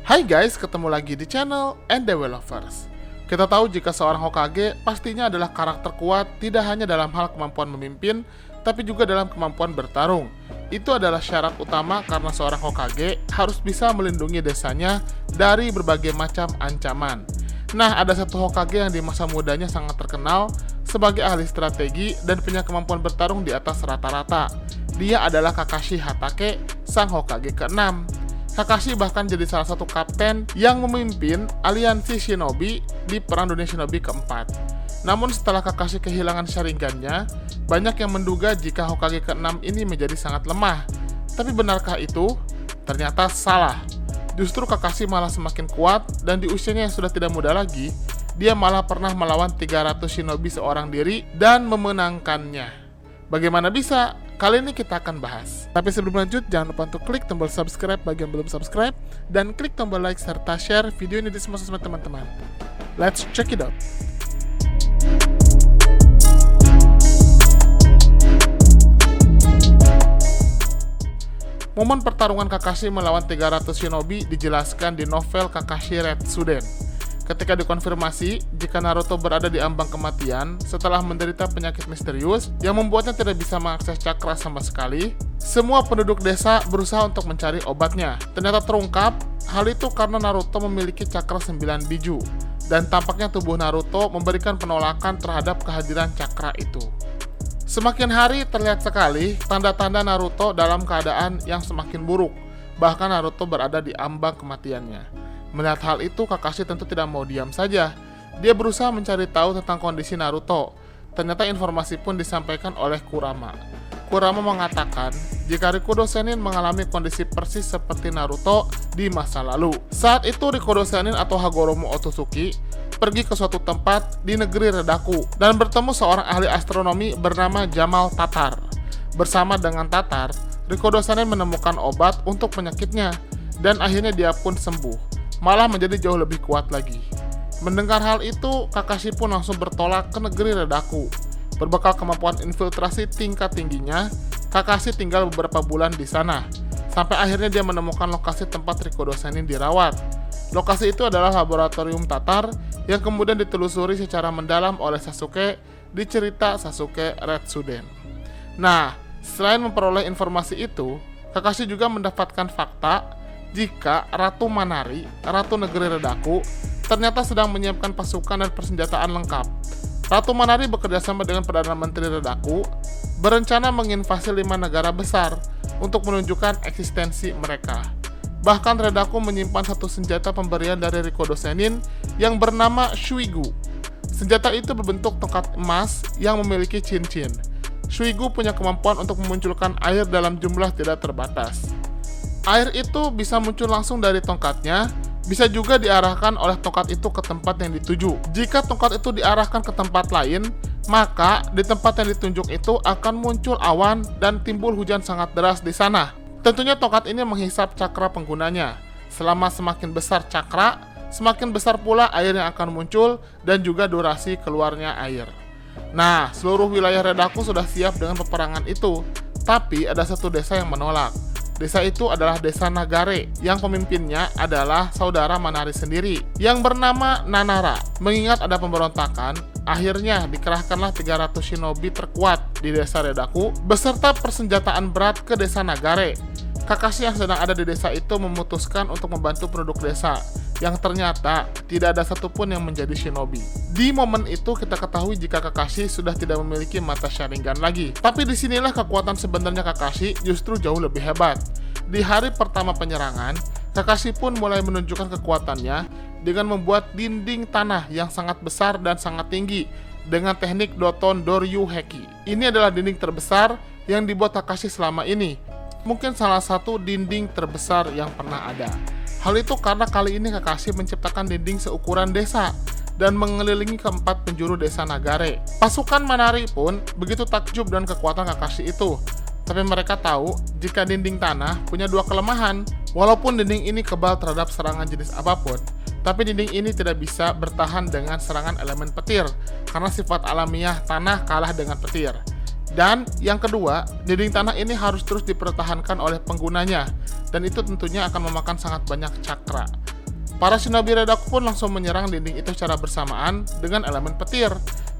Hai guys, ketemu lagi di channel NDW Lovers. Kita tahu jika seorang Hokage pastinya adalah karakter kuat tidak hanya dalam hal kemampuan memimpin, tapi juga dalam kemampuan bertarung. Itu adalah syarat utama karena seorang Hokage harus bisa melindungi desanya dari berbagai macam ancaman. Nah, ada satu Hokage yang di masa mudanya sangat terkenal sebagai ahli strategi dan punya kemampuan bertarung di atas rata-rata. Dia adalah Kakashi Hatake, sang Hokage ke-6. Kakashi bahkan jadi salah satu kapten yang memimpin aliansi shinobi di Perang Dunia Shinobi keempat. Namun setelah Kakashi kehilangan Sharingan-nya, banyak yang menduga jika Hokage ke-6 ini menjadi sangat lemah. Tapi benarkah itu? Ternyata salah. Justru Kakashi malah semakin kuat dan di usianya yang sudah tidak muda lagi, dia malah pernah melawan 300 shinobi seorang diri dan memenangkannya. Bagaimana bisa? Kali ini kita akan bahas. Tapi sebelum lanjut, jangan lupa untuk klik tombol subscribe bagi yang belum subscribe dan klik tombol like serta share video ini di semua sosmed teman-teman. Let's check it out. Momen pertarungan Kakashi melawan 300 shinobi dijelaskan di novel Kakashi Retsuden. Ketika dikonfirmasi jika Naruto berada di ambang kematian setelah menderita penyakit misterius yang membuatnya tidak bisa mengakses cakra sama sekali, semua penduduk desa berusaha untuk mencari obatnya. Ternyata terungkap, hal itu karena Naruto memiliki cakra 9 biju, dan tampaknya tubuh Naruto memberikan penolakan terhadap kehadiran cakra itu. Semakin hari terlihat sekali tanda-tanda Naruto dalam keadaan yang semakin buruk, bahkan Naruto berada di ambang kematiannya. Melihat hal itu, Kakashi tentu tidak mau diam saja. Dia berusaha mencari tahu tentang kondisi Naruto. Ternyata informasi pun disampaikan oleh Kurama. Kurama mengatakan jika Rikudo Sennin mengalami kondisi persis seperti Naruto di masa lalu. Saat itu Rikudo Sennin atau Hagoromo Otsutsuki pergi ke suatu tempat di negeri Redaku dan bertemu seorang ahli astronomi bernama Jamal Tatar. Bersama dengan Tatar, Rikudo Sennin menemukan obat untuk penyakitnya dan akhirnya dia pun sembuh, malah menjadi jauh lebih kuat lagi. Mendengar hal itu, Kakashi pun langsung bertolak ke negeri Redaku. Berbekal kemampuan infiltrasi tingkat tingginya, Kakashi tinggal beberapa bulan di sana, sampai akhirnya dia menemukan lokasi tempat Rikudo Sennin dirawat. Lokasi itu adalah laboratorium Tatar yang kemudian ditelusuri secara mendalam oleh Sasuke di cerita Sasuke Retsuden. Nah, selain memperoleh informasi itu, Kakashi juga mendapatkan fakta jika Ratu Manari, Ratu Negeri Redaku, ternyata sedang menyiapkan pasukan dan persenjataan lengkap. Ratu Manari bekerjasama dengan Perdana Menteri Redaku, berencana menginvasi 5 negara besar untuk menunjukkan eksistensi mereka. Bahkan Redaku menyimpan satu senjata pemberian dari Rikudo Sennin yang bernama Shuigu. Senjata itu berbentuk tongkat emas yang memiliki cincin. Shuigu punya kemampuan untuk memunculkan air dalam jumlah tidak terbatas. Air itu bisa muncul langsung dari tongkatnya, bisa juga diarahkan oleh tongkat itu ke tempat yang dituju. Jika tongkat itu diarahkan ke tempat lain, maka di tempat yang ditunjuk itu akan muncul awan dan timbul hujan sangat deras di sana. Tentunya tongkat ini menghisap cakra penggunanya. Selama semakin besar cakra, semakin besar pula air yang akan muncul dan juga durasi keluarnya air. Nah, seluruh wilayah Redaku sudah siap dengan peperangan itu, tapi ada satu desa yang menolak. Desa itu adalah desa Nagare, yang pemimpinnya adalah saudara Manari sendiri, yang bernama Nanara. Mengingat ada pemberontakan, akhirnya dikerahkanlah 300 shinobi terkuat di desa Redaku, beserta persenjataan berat ke desa Nagare. Kakashi yang sedang ada di desa itu memutuskan untuk membantu penduduk desa, yang ternyata tidak ada satupun yang menjadi shinobi. Di momen itu kita ketahui jika Kakashi sudah tidak memiliki mata Sharingan lagi. Tapi disinilah kekuatan sebenarnya Kakashi justru jauh lebih hebat. Di hari pertama penyerangan, Kakashi pun mulai menunjukkan kekuatannya dengan membuat dinding tanah yang sangat besar dan sangat tinggi dengan teknik Doton Doryu Heki. Ini adalah dinding terbesar yang dibuat Kakashi selama ini. Mungkin salah satu dinding terbesar yang pernah ada. Hal itu karena kali ini Kakashi menciptakan dinding seukuran desa dan mengelilingi keempat penjuru desa Nagare. Pasukan Manari pun begitu takjub dengan kekuatan Kakashi itu. Tapi mereka tahu jika dinding tanah punya dua kelemahan. Walaupun dinding ini kebal terhadap serangan jenis apapun, tapi dinding ini tidak bisa bertahan dengan serangan elemen petir karena sifat alamiah tanah kalah dengan petir. Dan yang kedua, dinding tanah ini harus terus dipertahankan oleh penggunanya, dan itu tentunya akan memakan sangat banyak cakra. para shinobi Redaku pun langsung menyerang dinding itu secara bersamaan dengan elemen petir.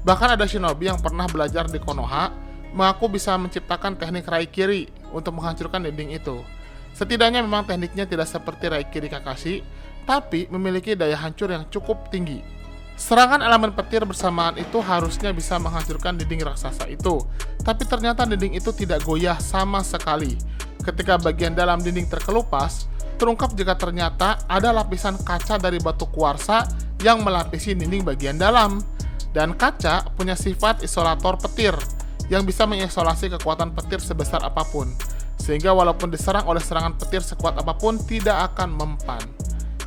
Bahkan ada shinobi yang pernah belajar di Konoha mengaku bisa menciptakan teknik Raikiri untuk menghancurkan dinding itu. Setidaknya memang tekniknya tidak seperti Raikiri Kakashi, tapi memiliki daya hancur yang cukup tinggi. Serangan elemen petir bersamaan itu harusnya bisa menghancurkan dinding raksasa itu, tapi ternyata dinding itu tidak goyah sama sekali. Ketika bagian dalam dinding terkelupas, terungkap jika ternyata ada lapisan kaca dari batu kuarsa yang melapisi dinding bagian dalam. Dan kaca punya sifat isolator petir, yang bisa mengisolasi kekuatan petir sebesar apapun, sehingga walaupun diserang oleh serangan petir sekuat apapun tidak akan mempan.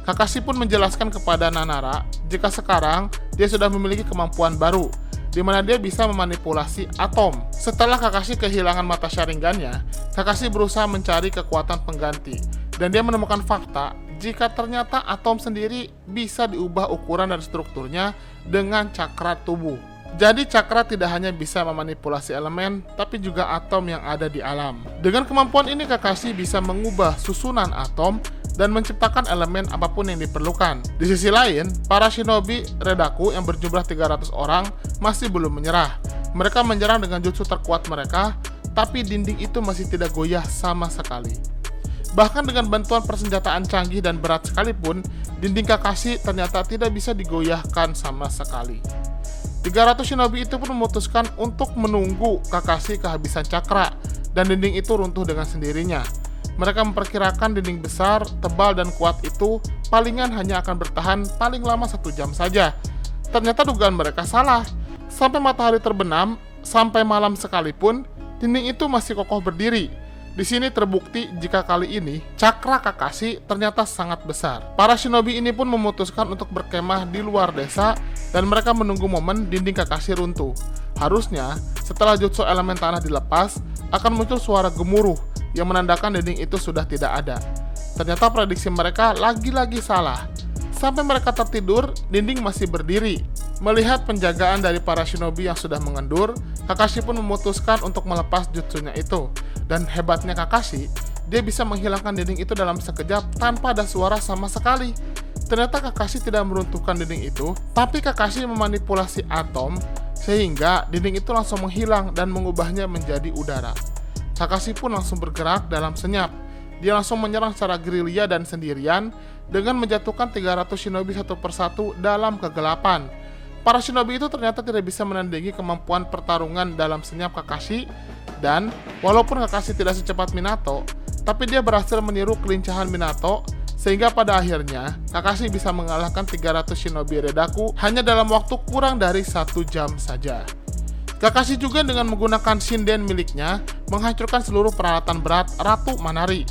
Kakashi pun menjelaskan kepada Nanara jika sekarang dia sudah memiliki kemampuan baru, di mana dia bisa memanipulasi atom. Setelah Kakashi kehilangan mata Sharingan-nya, Kakashi berusaha mencari kekuatan pengganti, dan dia menemukan fakta jika ternyata atom sendiri bisa diubah ukuran dan strukturnya dengan cakra tubuh. Jadi cakra tidak hanya bisa memanipulasi elemen, tapi juga atom yang ada di alam. Dengan kemampuan ini Kakashi bisa mengubah susunan atom dan menciptakan elemen apapun yang diperlukan. Di sisi lain, para shinobi Redaku yang berjumlah 300 orang masih belum menyerah. Mereka menyerang dengan jutsu terkuat mereka, tapi dinding itu masih tidak goyah sama sekali. Bahkan dengan bantuan persenjataan canggih dan berat sekalipun, dinding Kakashi ternyata tidak bisa digoyahkan sama sekali. 300 shinobi itu pun memutuskan untuk menunggu Kakashi kehabisan cakra, dan dinding itu runtuh dengan sendirinya. Mereka memperkirakan dinding besar, tebal, dan kuat itu palingan hanya akan bertahan paling lama 1 jam saja. Ternyata dugaan mereka salah. Sampai matahari terbenam, sampai malam sekalipun, dinding itu masih kokoh berdiri. Di sini terbukti jika kali ini cakra Kakashi ternyata sangat besar. Para shinobi ini pun memutuskan untuk berkemah di luar desa dan mereka menunggu momen dinding Kakashi runtuh. Harusnya setelah jutsu elemen tanah dilepas akan muncul suara gemuruh yang menandakan dinding itu sudah tidak ada. Ternyata prediksi mereka lagi-lagi salah. Sampai mereka tertidur, dinding masih berdiri. Melihat penjagaan dari para shinobi yang sudah mengendur, Kakashi pun memutuskan untuk melepas jutsunya itu. Dan hebatnya Kakashi, dia bisa menghilangkan dinding itu dalam sekejap tanpa ada suara sama sekali. Ternyata Kakashi tidak meruntuhkan dinding itu, tapi Kakashi memanipulasi atom sehingga dinding itu langsung menghilang dan mengubahnya menjadi udara. Kakashi pun langsung bergerak dalam senyap. Dia langsung menyerang secara gerilya dan sendirian dengan menjatuhkan 300 shinobi satu persatu dalam kegelapan. Para shinobi itu ternyata tidak bisa menandingi kemampuan pertarungan dalam senyap Kakashi, dan walaupun Kakashi tidak secepat Minato, tapi dia berhasil meniru kelincahan Minato, sehingga pada akhirnya Kakashi bisa mengalahkan 300 shinobi Redaku hanya dalam waktu kurang dari 1 jam saja. Kakashi juga dengan menggunakan shinden miliknya menghancurkan seluruh peralatan berat Ratu Manari.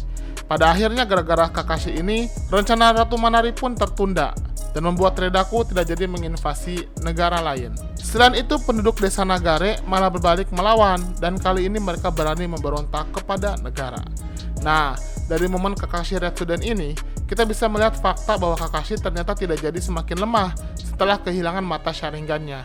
Pada akhirnya gara-gara Kakashi ini, rencana Ratu Manari pun tertunda dan membuat Redaku tidak jadi menginvasi negara lain. Selain itu, penduduk desa Nagare malah berbalik melawan, dan kali ini mereka berani memberontak kepada negara. Nah, dari momen Kakashi Retsuden ini, kita bisa melihat fakta bahwa Kakashi ternyata tidak jadi semakin lemah setelah kehilangan mata Sharingan-nya.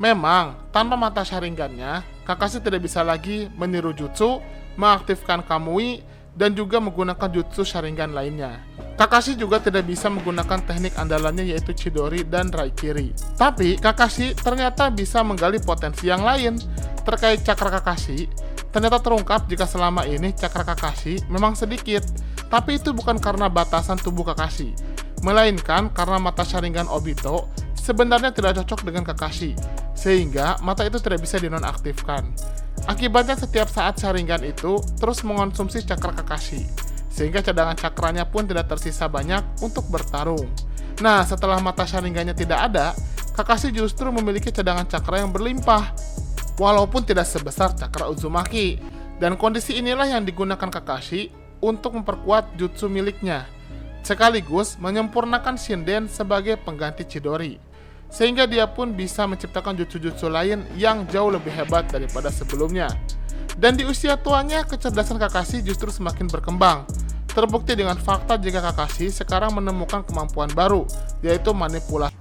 Memang, tanpa mata Sharingan-nya, Kakashi tidak bisa lagi meniru jutsu, mengaktifkan Kamui, dan juga menggunakan jutsu Sharingan lainnya. Kakashi juga tidak bisa menggunakan teknik andalannya yaitu Chidori dan Raikiri. Tapi Kakashi ternyata bisa menggali potensi yang lain. Terkait cakra Kakashi, ternyata terungkap jika selama ini cakra Kakashi memang sedikit, tapi itu bukan karena batasan tubuh Kakashi, melainkan karena mata Sharingan Obito sebenarnya tidak cocok dengan Kakashi, sehingga mata itu tidak bisa dinonaktifkan. Akibatnya setiap saat Sharingan itu terus mengonsumsi cakra Kakashi, sehingga cadangan cakranya pun tidak tersisa banyak untuk bertarung. Nah, setelah mata Sharingannya tidak ada, Kakashi justru memiliki cadangan cakra yang berlimpah, walaupun tidak sebesar cakra Uzumaki. Dan kondisi inilah yang digunakan Kakashi untuk memperkuat jutsu miliknya, sekaligus menyempurnakan shinden sebagai pengganti Chidori, sehingga dia pun bisa menciptakan jutsu-jutsu lain yang jauh lebih hebat daripada sebelumnya. Dan di usia tuanya, kecerdasan Kakashi justru semakin berkembang. Terbukti dengan fakta jika Kakashi sekarang menemukan kemampuan baru, yaitu manipulasi.